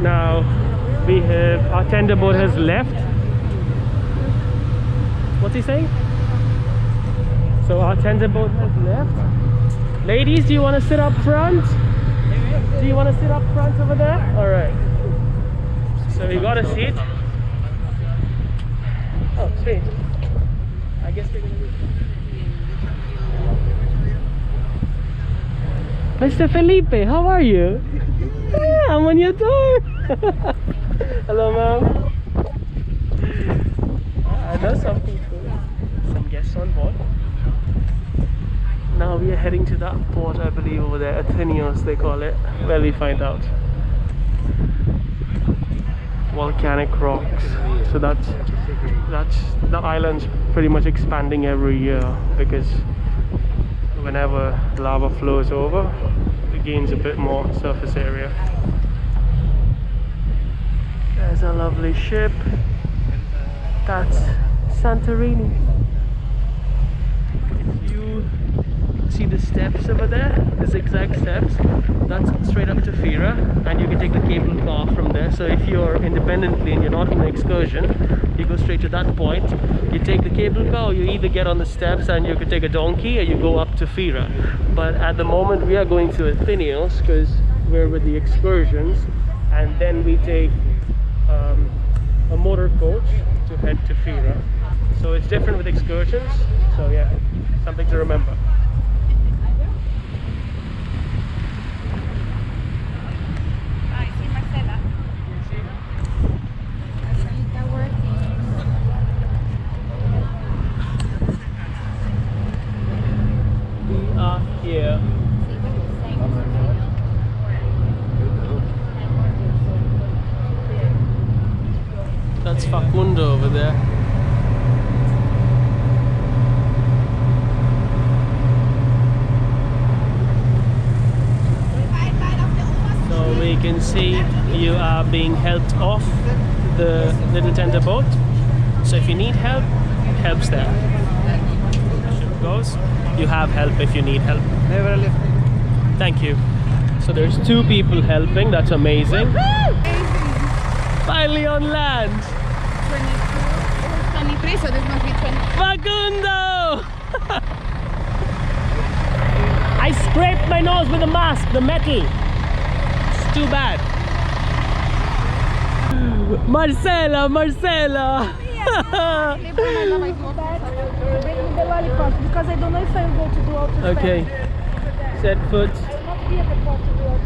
Now we have our tender boat has left. What's he saying? So our tender boat has left. Ladies, do you want to sit up front? Do you want to sit up front over there? All right. So we got a seat. Oh, sweet. I guess we're gonna do. Mr. Felipe, how are you? Yeah, I'm on your tour. Hello, ma'am. I know some people, some guests on board. Now we are heading to that port, I believe, over there, Adios they call it, where we find out. Volcanic rocks. So that island's pretty much expanding every year because whenever lava flows over, it gains a bit more surface area. There's a lovely ship. That's Santorini. If you see the steps over there, the zigzag steps, that's straight up to Fira, and you can take the cable car from there. So if you're independently and you're not on an excursion, you go straight to that point, you take the cable car, or you either get on the steps and you can take a donkey, or you go up to Fira. But at the moment we are going to Adios because we're with the excursions, and then we take a motor coach to head to Fira. So it's different with excursions, so yeah, something to remember. We are here. That's Facundo over there. So we can see you are being helped off the little tender boat. So if you need help, help's there. The ship goes. You have help if you need help. Thank you. So there's 2 people helping. That's amazing. Finally on land. 23, so this must be 20. Facundo! I scraped my nose with the mask, the metal. It's too bad. Marcela, Marcela! Because I don't know if I will go to do auto. Okay, set foot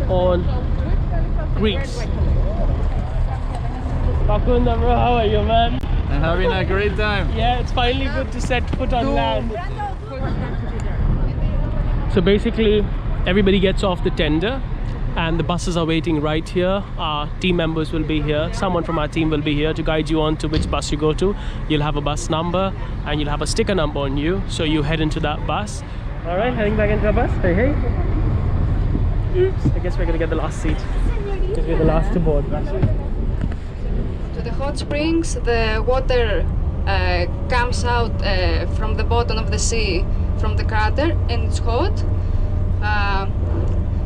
on Greece. Facundo, bro, how are you, man? I'm having a great time. Yeah, it's finally good to set foot on land. So basically, everybody gets off the tender and the buses are waiting right here. Our team members will be here. Someone from our team will be here to guide you on to which bus you go to. You'll have a bus number and you'll have a sticker number on you, so you head into that bus. All right, heading back into our bus. Hey, hey. Oops, I guess we're gonna get the last seat because we're the last to board. To the hot springs, the water comes out from the bottom of the sea, from the crater, and it's hot.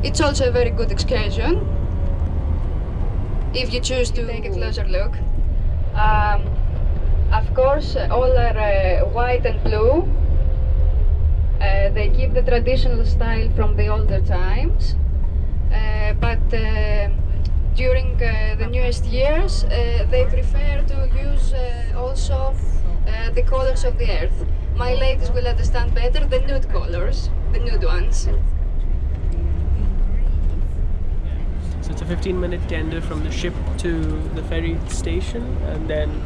It's also a very good excursion if you choose to take a closer look. Of course, all are white and blue. They keep the traditional style from the older times, but during the newest years they prefer to use also the colors of the earth. My ladies will understand better the nude colors, the nude ones. So it's a 15-minute tender from the ship to the ferry station, and then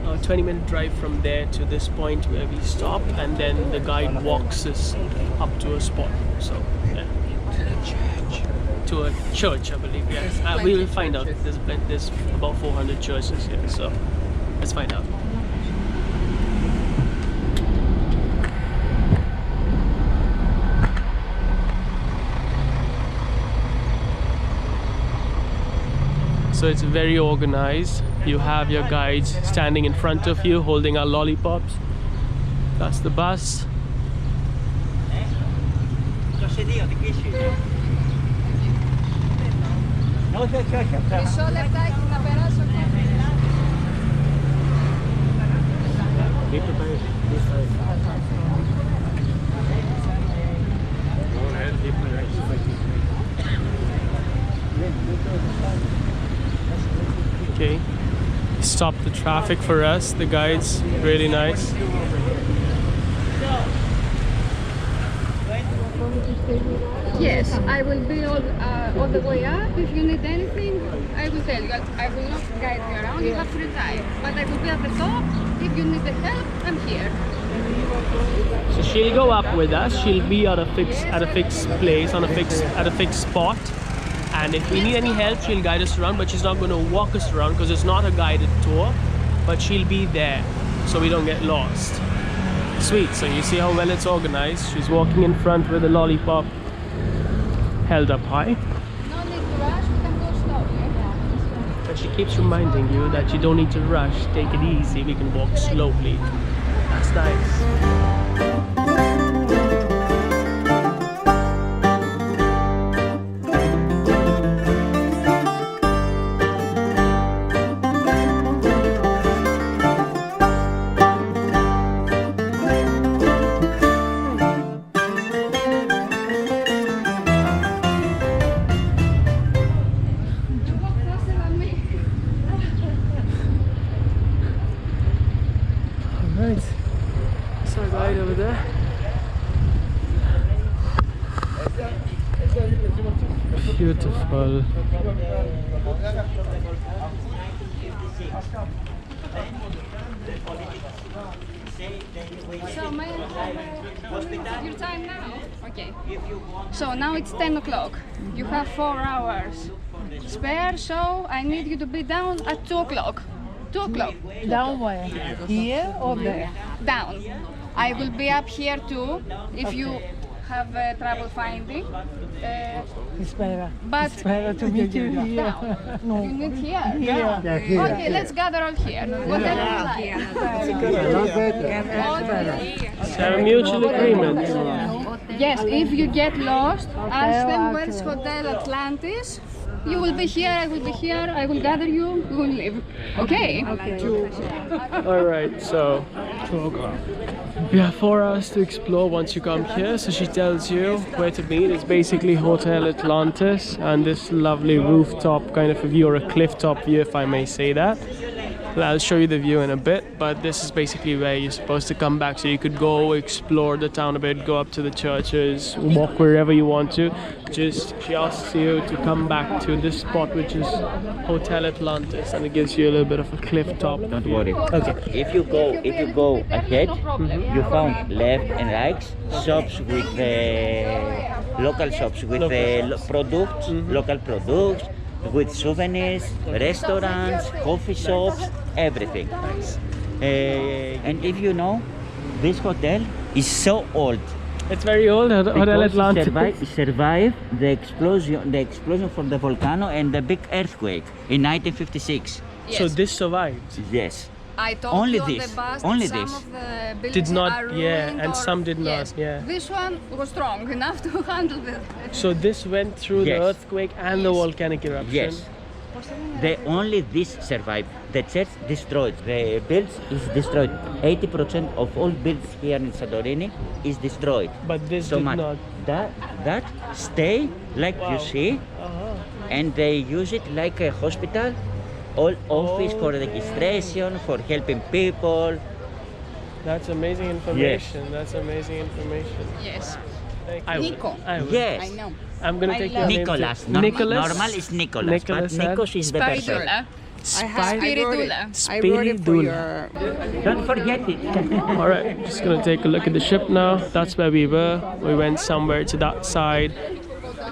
a 20-minute drive from there to this point where we stop, and then the guide walks us up to a spot. So yeah. To a church, I believe. Yeah, we will find out. There's about 400 churches here, so let's find out. So it's very organized. You have your guides standing in front of you holding our lollipops. That's the bus. Μισό λεπτάκι να περάσω και... Okay, stop the traffic for us. The guide's really nice. Yes, I will be all the way up. If you need anything, I will tell you. I will not guide you around. You have free time, but I will be at the top. If you need the help, I'm here. So she'll go up with us. She'll be at a fixed place, at a fixed spot. And if we need any help, she'll guide us around. But she's not going to walk us around because it's not a guided tour. But she'll be there, so we don't get lost. Sweet. So you see how well it's organized. She's walking in front with a lollipop held up high. No need to rush. We can go slowly. But she keeps reminding you that you don't need to rush. Take it easy. We can walk slowly. That's nice. Alright, that's our guide over there. Beautiful. So, may I have your time now? Okay. So now it's 10 o'clock. You have 4 hours spare, so I need you to be down at 2 o'clock. 2 o'clock. Down where? Here or there? Down. I will be up here too if you have trouble finding. Espera. But Espera to meet you here. down. No. You need here? Yeah, here. Okay, let's gather all here. Whatever you like. Have a mutual agreement. Yes, if you get lost, ask them where's Hotel Atlantis. You will be here, I will be here, I will gather you, we will leave. Okay? Alright, so 2 o'clock. You have 4 hours to explore once you come here, so she tells you where to meet. It's basically Hotel Atlantis and this lovely rooftop kind of a view, or a cliff top view if I may say that. Well, I'll show you the view in a bit, but this is basically where you're supposed to come back, so you could go explore the town a bit, go up to the churches, walk wherever you want to. Just she asks you to come back to this spot, which is Hotel Atlantis, and it gives you a little bit of a cliff top. Don't worry. Okay. If you go ahead, you found left and right shops with local shops with products, local products, with souvenirs, restaurants, coffee shops, everything. And if you know, this hotel is so old. It's very old, Hotel Atlantis. It survived the explosion from the volcano and the big earthquake in 1956. Yes. So this survived. Yes. I told Only you on this, the bus only that some this. of the buildings Did not, are yeah, ruined and or- some did not, yes. yeah. This one was strong enough to handle the... So this went through the Yes. earthquake and the volcanic eruption. Yes. Only this survived. The church destroyed. The builds is destroyed. 80% of all builds here in Santorini is destroyed. But this So did much. not. That stay like you Wow. see, and they use it like a hospital, all office for registration, for helping people. That's amazing information. That's amazing information. Yes. I will. Nico. I will. Yes. I know. I'm gonna take your name Nicholas. too. Nicholas. Normal is Nicholas, Nicholas, but Nikos is the person. Sparidula. Spiridula. Spiridula. Don't forget it. Alright, just gonna take a look at the ship now. That's where we were. We went somewhere to that side,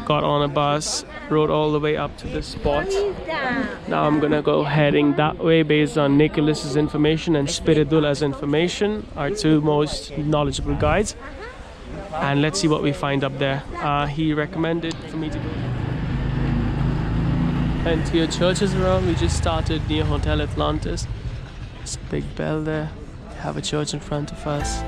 got on a bus, rode all the way up to this spot. Now I'm gonna go heading that way based on Nicholas's information and Spiridula's information, our two most knowledgeable guides. And let's see what we find up there. He recommended for me to go. Plenty of churches around. We just started near Hotel Atlantis. There's a big bell there. We have a church in front of us.